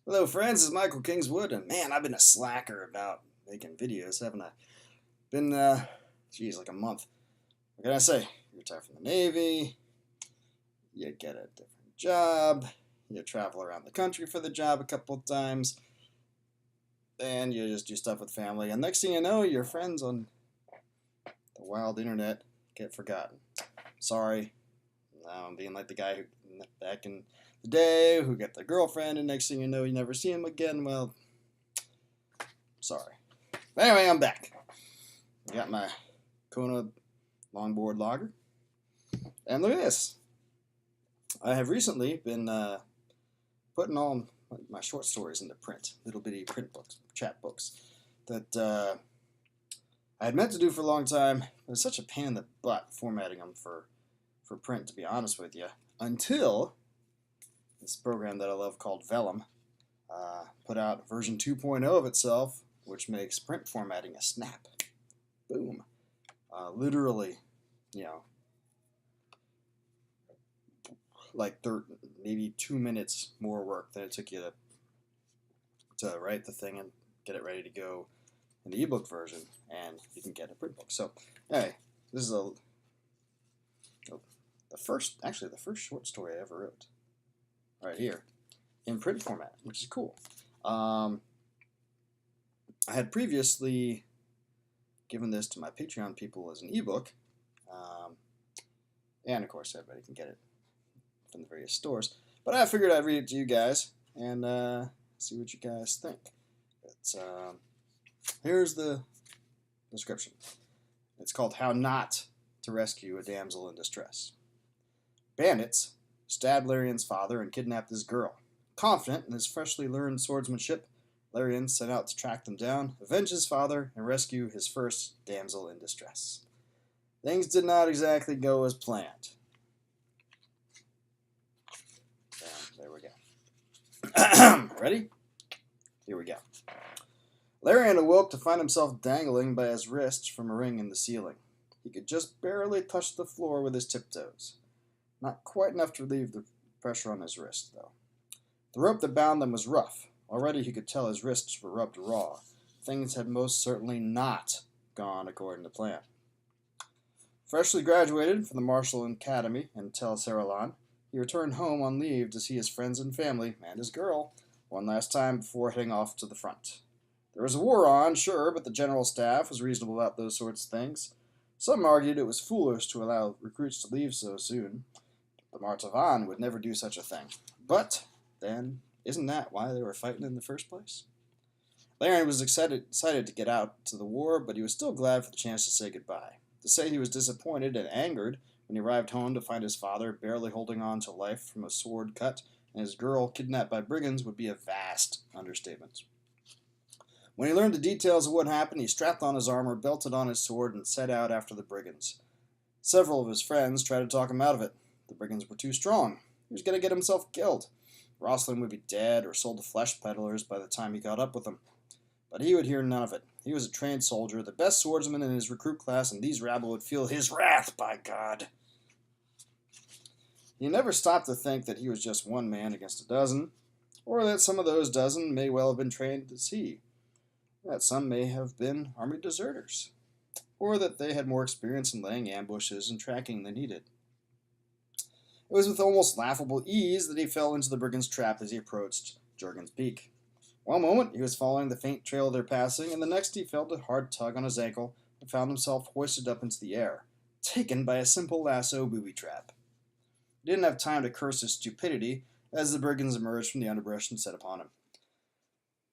Hello, friends. This is Michael Kingswood, and man, I've been a slacker about making videos, haven't I? Been, geez, like a month. What can I say? You retire from the Navy, you get a different job, you travel around the country for the job a couple of times, and you just do stuff with family, and next thing you know, your friends on the wild internet get forgotten. Sorry, now I'm being like the guy who, back in the day, who got the girlfriend, and next thing you know, you never see him again. Well, sorry. But anyway, I'm back. I got my Kona longboard logger. And look at this. I have recently been putting all my short stories into print. Little bitty print books, chapbooks, that I had meant to do for a long time. It was such a pain in the butt formatting them for print, to be honest with you. Until this program that I love called Vellum put out version 2.0 of itself, which makes print formatting a snap. Boom. Literally, you know, like maybe 2 minutes more work than it took you to write the thing and get it ready to go in the ebook version, and you can get a print book. So, anyway, this is the first short story I ever wrote, right here, in print format, which is cool. I had previously given this to my Patreon people as an ebook, and of course everybody can get it from the various stores. But I figured I'd read it to you guys and see what you guys think. Here's the description. It's called How Not to Rescue a Damsel in Distress. Bandits stabbed Larian's father and kidnapped his girl. Confident in his freshly learned swordsmanship, Larian set out to track them down, avenge his father, and rescue his first damsel in distress. Things did not exactly go as planned. There we go. Ready? Here we go. Larian awoke to find himself dangling by his wrists from a ring in the ceiling. He could just barely touch the floor with his tiptoes. Not quite enough to relieve the pressure on his wrist, though. The rope that bound them was rough. Already he could tell his wrists were rubbed raw. Things had most certainly not gone according to plan. Freshly graduated from the Martial Academy in Tel Saralan, he returned home on leave to see his friends and family, and his girl, one last time before heading off to the front. There was a war on, sure, but the general staff was reasonable about those sorts of things. Some argued it was foolish to allow recruits to leave so soon. The Martavan would never do such a thing. But, then, isn't that why they were fighting in the first place? Larian was excited to get out to the war, but he was still glad for the chance to say goodbye. To say he was disappointed and angered when he arrived home to find his father barely holding on to life from a sword cut and his girl kidnapped by brigands would be a vast understatement. When he learned the details of what happened, he strapped on his armor, belted on his sword, and set out after the brigands. Several of his friends tried to talk him out of it. The brigands were too strong. He was going to get himself killed. Rosalind would be dead or sold to flesh peddlers by the time he caught up with them. But he would hear none of it. He was a trained soldier, the best swordsman in his recruit class, and these rabble would feel his wrath, by God. He never stopped to think that he was just one man against a dozen, or that some of those dozen may well have been trained as he, that some may have been army deserters, or that they had more experience in laying ambushes and tracking than he did. It was with almost laughable ease that he fell into the brigand's trap as he approached Jurgen's Peak. One moment he was following the faint trail they're passing, and the next he felt a hard tug on his ankle and found himself hoisted up into the air, taken by a simple lasso booby trap. He didn't have time to curse his stupidity as the brigands emerged from the underbrush and set upon him.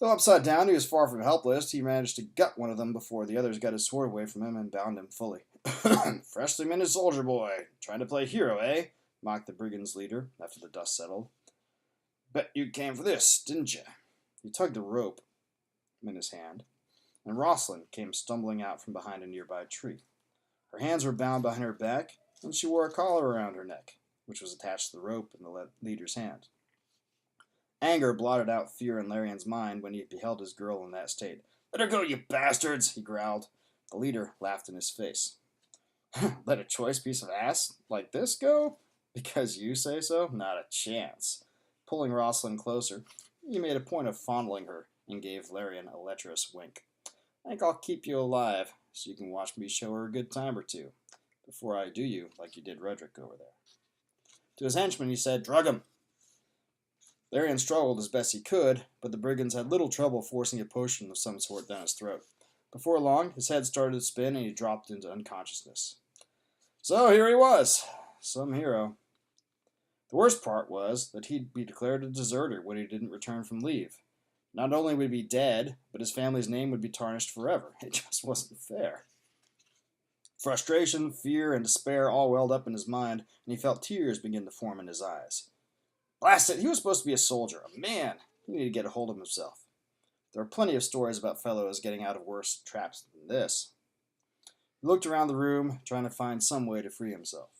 Though upside down, he was far from helpless. He managed to gut one of them before the others got his sword away from him and bound him fully. Freshly minted soldier boy, trying to play hero, eh? Mocked the brigand's leader after the dust settled. Bet you came for this, didn't you? He tugged a rope in his hand, and Rosalind came stumbling out from behind a nearby tree. Her hands were bound behind her back, and she wore a collar around her neck, which was attached to the rope in the leader's hand. Anger blotted out fear in Larian's mind when he beheld his girl in that state. "Let her go, you bastards!" he growled. The leader laughed in his face. "Let a choice piece of ass like this go? Because you say so? Not a chance." Pulling Rosalind closer, He made a point of fondling her and gave Larian a lecherous wink. "I think I'll keep you alive so you can watch me show her a good time or two before I do you like you did Roderick over there." To his henchman he said, "Drug him." Larian struggled as best he could, but the brigands had little trouble forcing a potion of some sort down his throat. Before long, his head started to spin and he dropped into unconsciousness. So here he was, some hero. The worst part was that he'd be declared a deserter when he didn't return from leave. Not only would he be dead, but his family's name would be tarnished forever. It just wasn't fair. Frustration, fear, and despair all welled up in his mind, and he felt tears begin to form in his eyes. Blast it, he was supposed to be a soldier, a man. He needed to get a hold of himself. There are plenty of stories about fellows getting out of worse traps than this. He looked around the room, trying to find some way to free himself.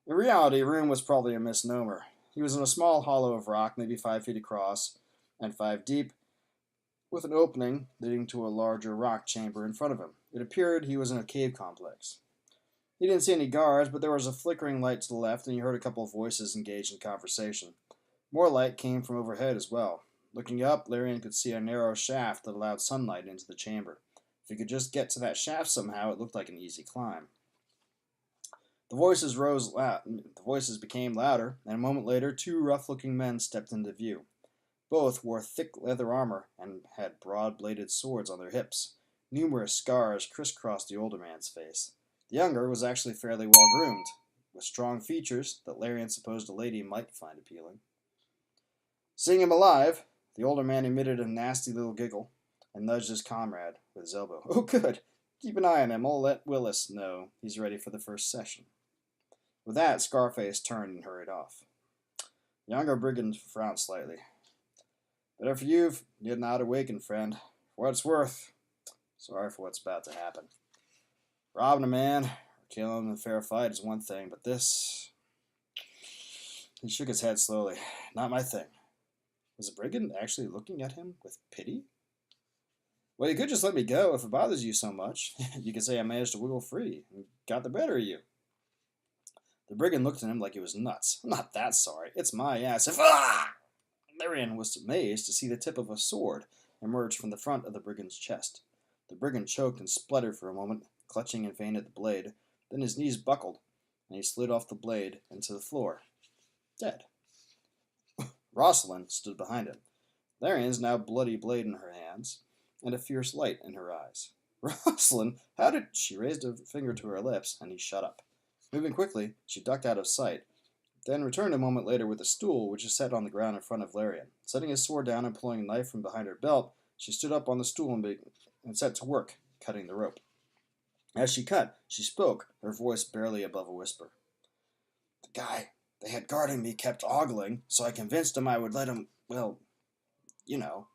In reality, a room was probably a misnomer. He was in a small hollow of rock, maybe 5 feet across and 5 deep, with an opening leading to a larger rock chamber in front of him. It appeared he was in a cave complex. He didn't see any guards, but there was a flickering light to the left, and he heard a couple of voices engaged in conversation. More light came from overhead as well. Looking up, Larian could see a narrow shaft that allowed sunlight into the chamber. If he could just get to that shaft somehow, it looked like an easy climb. The voices became louder, and a moment later, 2 rough-looking men stepped into view. Both wore thick leather armor and had broad-bladed swords on their hips. Numerous scars crisscrossed the older man's face. The younger was actually fairly well groomed, with strong features that Larian supposed a lady might find appealing. Seeing him alive, the older man emitted a nasty little giggle and nudged his comrade with his elbow. "Oh, good. Keep an eye on him. I'll let Willis know he's ready for the first session." With that, Scarface turned and hurried off. The younger brigand frowned slightly. "Better for you if you're not awakened, friend. For what it's worth, sorry for what's about to happen. Robbing a man or killing him in a fair fight is one thing, but this..." He shook his head slowly. "Not my thing." Was the brigand actually looking at him with pity? "Well, you could just let me go if it bothers you so much. You could say I managed to wiggle free and got the better of you." The brigand looked at him like he was nuts. "I'm not that sorry. It's my ass if..." Ah! Larian was amazed to see the tip of a sword emerge from the front of the brigand's chest. The brigand choked and spluttered for a moment, clutching in vain at the blade. Then his knees buckled, and he slid off the blade into the floor, dead. Rosalind stood behind him. Larian's now bloody blade in her hands, and a fierce light in her eyes. "Rosalind, how did..." She raised a finger to her lips, and he shut up. Moving quickly, she ducked out of sight, then returned a moment later with a stool which is set on the ground in front of Larian. Setting his sword down and pulling a knife from behind her belt, she stood up on the stool and set to work, cutting the rope. As she cut, she spoke, her voice barely above a whisper. "The guy they had guarding me kept ogling, so I convinced him I would let him, well, you know."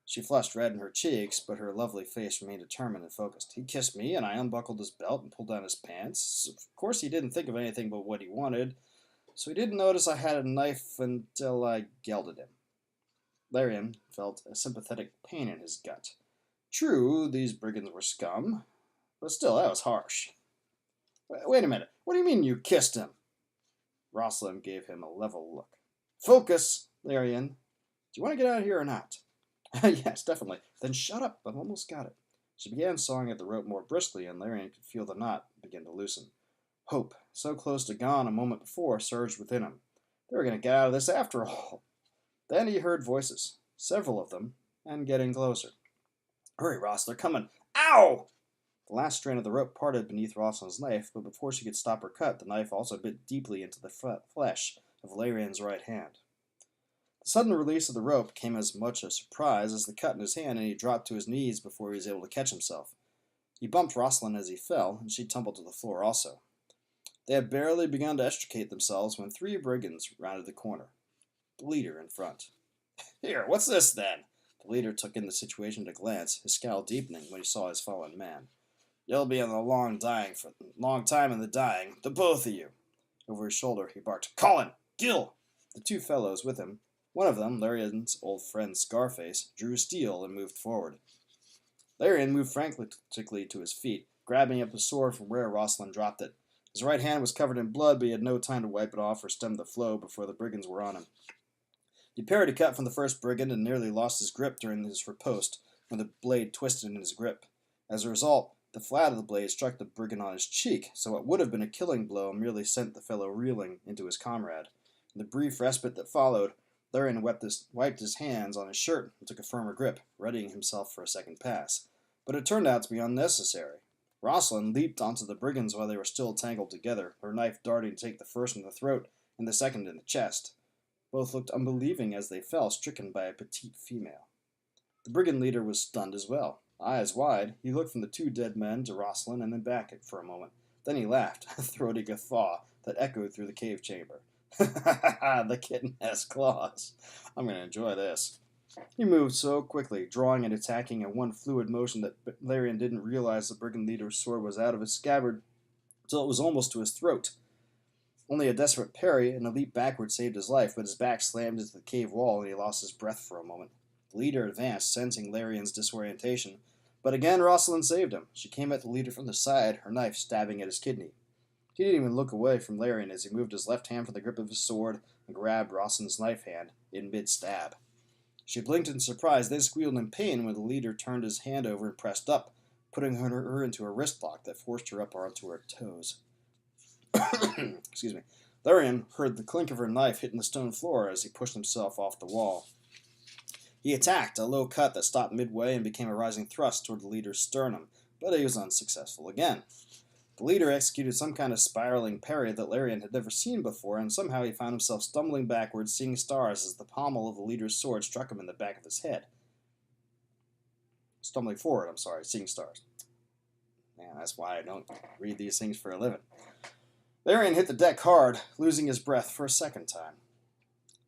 She flushed red in her cheeks, but her lovely face remained determined and focused. "He kissed me, and I unbuckled his belt and pulled down his pants. Of course, he didn't think of anything but what he wanted, so he didn't notice I had a knife until I yelled at him." Larian felt a sympathetic pain in his gut. True, these brigands were scum, but still, that was harsh. "Wait a minute. What do you mean you kissed him?" Rosalind gave him a level look. "Focus, Larian. Do you want to get out of here or not?" "Yes, definitely." "Then shut up. I've almost got it." She began sawing at the rope more briskly, and Larian could feel the knot begin to loosen. Hope, so close to gone a moment before, surged within him. They were going to get out of this after all. Then he heard voices, several of them, and getting closer. "Hurry, Ross, they're coming." "Ow!" The last strand of the rope parted beneath Rosalind's knife, but before she could stop her cut, the knife also bit deeply into the flesh of Larian's right hand. The sudden release of the rope came as much a surprise as the cut in his hand, and he dropped to his knees before he was able to catch himself. He bumped Rosalind as he fell, and she tumbled to the floor also. They had barely begun to extricate themselves when 3 brigands rounded the corner, the leader in front. "Here, what's this, then?" The leader took in the situation at a glance, his scowl deepening when he saw his fallen man. "You'll be in a long time in the dying, the both of you." Over his shoulder, he barked, "Colin! Gill!" The 2 fellows with him, one of them, Larian's old friend Scarface, drew steel and moved forward. Larian moved frantically to his feet, grabbing up the sword from where Rosalind dropped it. His right hand was covered in blood, but he had no time to wipe it off or stem the flow before the brigands were on him. He parried a cut from the first brigand and nearly lost his grip during his riposte when the blade twisted in his grip. As a result, the flat of the blade struck the brigand on his cheek, so what would have been a killing blow merely sent the fellow reeling into his comrade. In the brief respite that followed, Larian wiped his hands on his shirt and took a firmer grip, readying himself for a second pass. But it turned out to be unnecessary. Rosalind leaped onto the brigands while they were still tangled together, her knife darting to take the first in the throat and the second in the chest. Both looked unbelieving as they fell, stricken by a petite female. The brigand leader was stunned as well. Eyes wide, he looked from the two dead men to Rosalind and then back for a moment. Then he laughed, a throaty guffaw that echoed through the cave chamber. The kitten has claws. I'm going to enjoy this. He moved so quickly, drawing and attacking in one fluid motion that Larian didn't realize the brigand leader's sword was out of its scabbard until it was almost to his throat. Only a desperate parry and a leap backward saved his life, but his back slammed into the cave wall and he lost his breath for a moment. The leader advanced, sensing Larian's disorientation, but again Rosalind saved him. She came at the leader from the side, her knife stabbing at his kidney. He didn't even look away from Larian as he moved his left hand from the grip of his sword and grabbed Rosalind's knife hand in mid-stab. She blinked in surprise, then squealed in pain when the leader turned his hand over and pressed up, putting her into a wrist lock that forced her up onto her toes. Excuse me. Larian heard the clink of her knife hitting the stone floor as he pushed himself off the wall. He attacked, a low cut that stopped midway and became a rising thrust toward the leader's sternum, but he was unsuccessful again. The leader executed some kind of spiraling parry that Larian had never seen before, and somehow he found himself stumbling backwards, seeing stars as the pommel of the leader's sword struck him in the back of his head. Stumbling forward, seeing stars. Man, that's why I don't read these things for a living. Larian hit the deck hard, losing his breath for a second time.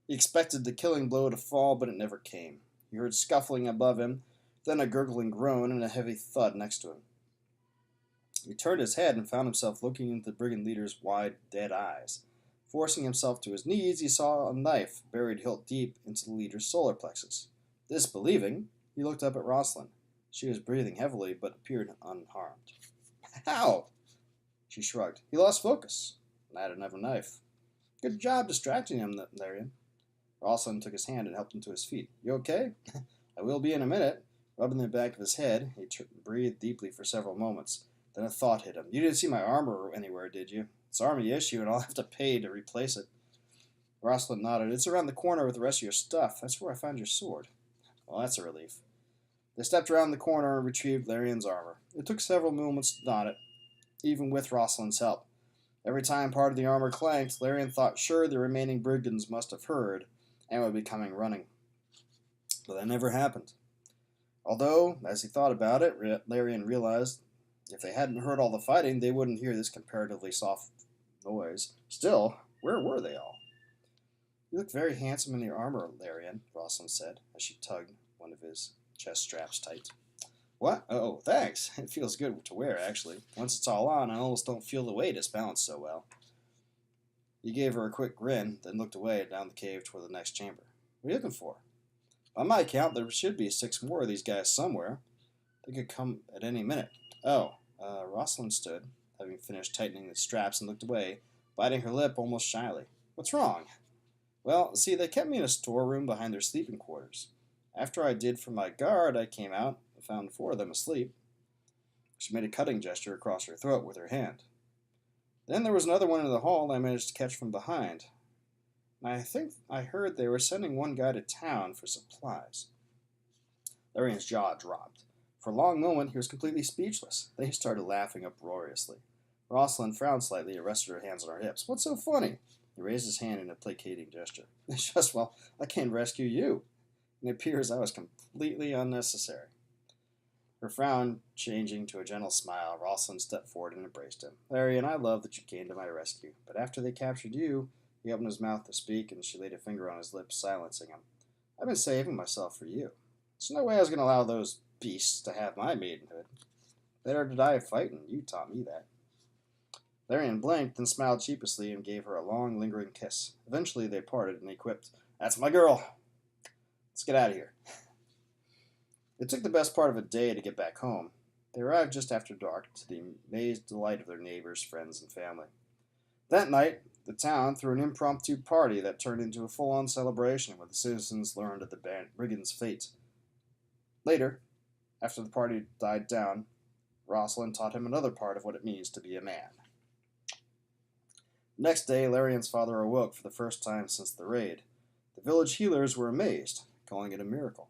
He expected the killing blow to fall, but it never came. He heard scuffling above him, then a gurgling groan and a heavy thud next to him. He turned his head and found himself looking into the brigand leader's wide, dead eyes. Forcing himself to his knees, he saw a knife buried hilt deep into the leader's solar plexus. Disbelieving, he looked up at Rosalind. She was breathing heavily, but appeared unharmed. How? She shrugged. He lost focus. I had another knife. Good job distracting him, Larian. Rosalind took his hand and helped him to his feet. You okay? I will be in a minute. Rubbing the back of his head, he breathed deeply for several moments. Then a thought hit him. You didn't see my armor anywhere, did you? It's Army issue, and I'll have to pay to replace it. Rosalind nodded. It's around the corner with the rest of your stuff. That's where I found your sword. Well, that's a relief. They stepped around the corner and retrieved Larian's armor. It took several moments to don it, even with Rosalind's help. Every time part of the armor clanked, Larian thought sure the remaining brigands must have heard and would be coming running. But that never happened. Although, as he thought about it, Larian realized if they hadn't heard all the fighting, they wouldn't hear this comparatively soft noise. Still, where were they all? You look very handsome in your armor, Larian, Rosalind said, as she tugged one of his chest straps tight. What? Oh, thanks. It feels good to wear, actually. Once it's all on, I almost don't feel the weight. It's balanced so well. He gave her a quick grin, then looked away down the cave toward the next chamber. What are you looking for? By my count, there should be 6 more of these guys somewhere. They could come at any minute. Oh, Rosalind stood, having finished tightening the straps, and looked away, biting her lip almost shyly. What's wrong? Well, see, they kept me in a storeroom behind their sleeping quarters. After I did for my guard, I came out and found 4 of them asleep. She made a cutting gesture across her throat with her hand. Then there was another one in the hall I managed to catch from behind. I think I heard they were sending one guy to town for supplies. Larian's jaw dropped. For a long moment, he was completely speechless. Then he started laughing uproariously. Rosalind frowned slightly and rested her hands on her hips. What's so funny? He raised his hand in a placating gesture. It's just, well, I came to rescue you. And it appears I was completely unnecessary. Her frown changing to a gentle smile, Rosalind stepped forward and embraced him. Larian, I love that you came to my rescue. But after they captured you, he opened his mouth to speak, and she laid a finger on his lips, silencing him. I've been saving myself for you. There's no way I was going to allow those beasts to have my maidenhood. Better to die fighting. You taught me that. Larian blinked, then smiled sheepishly and gave her a long, lingering kiss. Eventually they parted, and he quipped, That's my girl. Let's get out of here. It took the best part of a day to get back home. They arrived just after dark, to the amazed delight of their neighbors, friends, and family. That night, the town threw an impromptu party that turned into a full-on celebration where the citizens learned of the brigand's fate. Later, after the party died down, Rosalind taught him another part of what it means to be a man. Next day, Larian's father awoke for the first time since the raid. The village healers were amazed, calling it a miracle.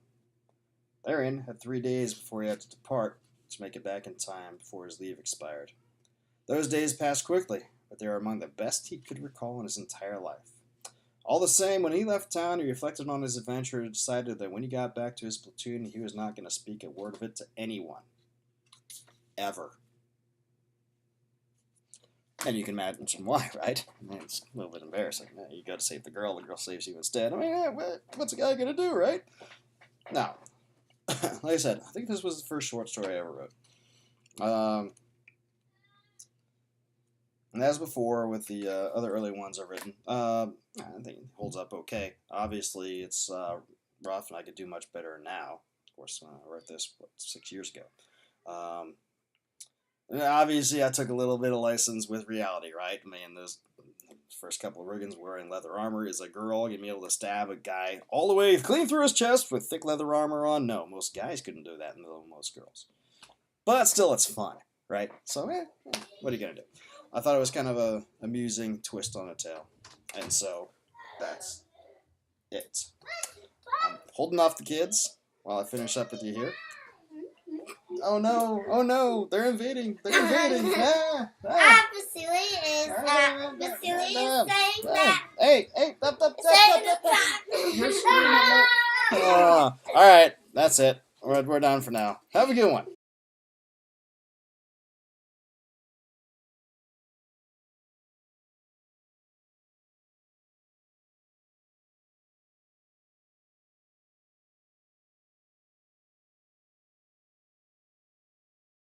Larian had 3 days before he had to depart to make it back in time before his leave expired. Those days passed quickly, but they were among the best he could recall in his entire life. All the same, when he left town, he reflected on his adventure and decided that when he got back to his platoon, he was not going to speak a word of it to anyone. Ever. And you can imagine why, right? I mean, it's a little bit embarrassing. You got to save the girl saves you instead. I mean, what's a guy going to do, right? Now, like I said, I think this was the first short story I ever wrote. And as before, with the other early ones I've written, I think it holds up okay. Obviously, it's rough, and I could do much better now. Of course, I wrote this, 6 years ago. And obviously, I took a little bit of license with reality, right? I mean, those first couple of Riggins wearing leather armor is a girl gonna be able to stab a guy all the way clean through his chest with thick leather armor on. No, most guys couldn't do that, and most girls. But still, it's fun, right? So, what are you gonna do? I thought it was kind of a amusing twist on a tale, and so that's it. I'm holding off the kids while I finish up with you here. Oh no, they're invading, Vasily is saying that. Hey, stop. You're screaming. Alright, that's it. We're done for now. Have a good one.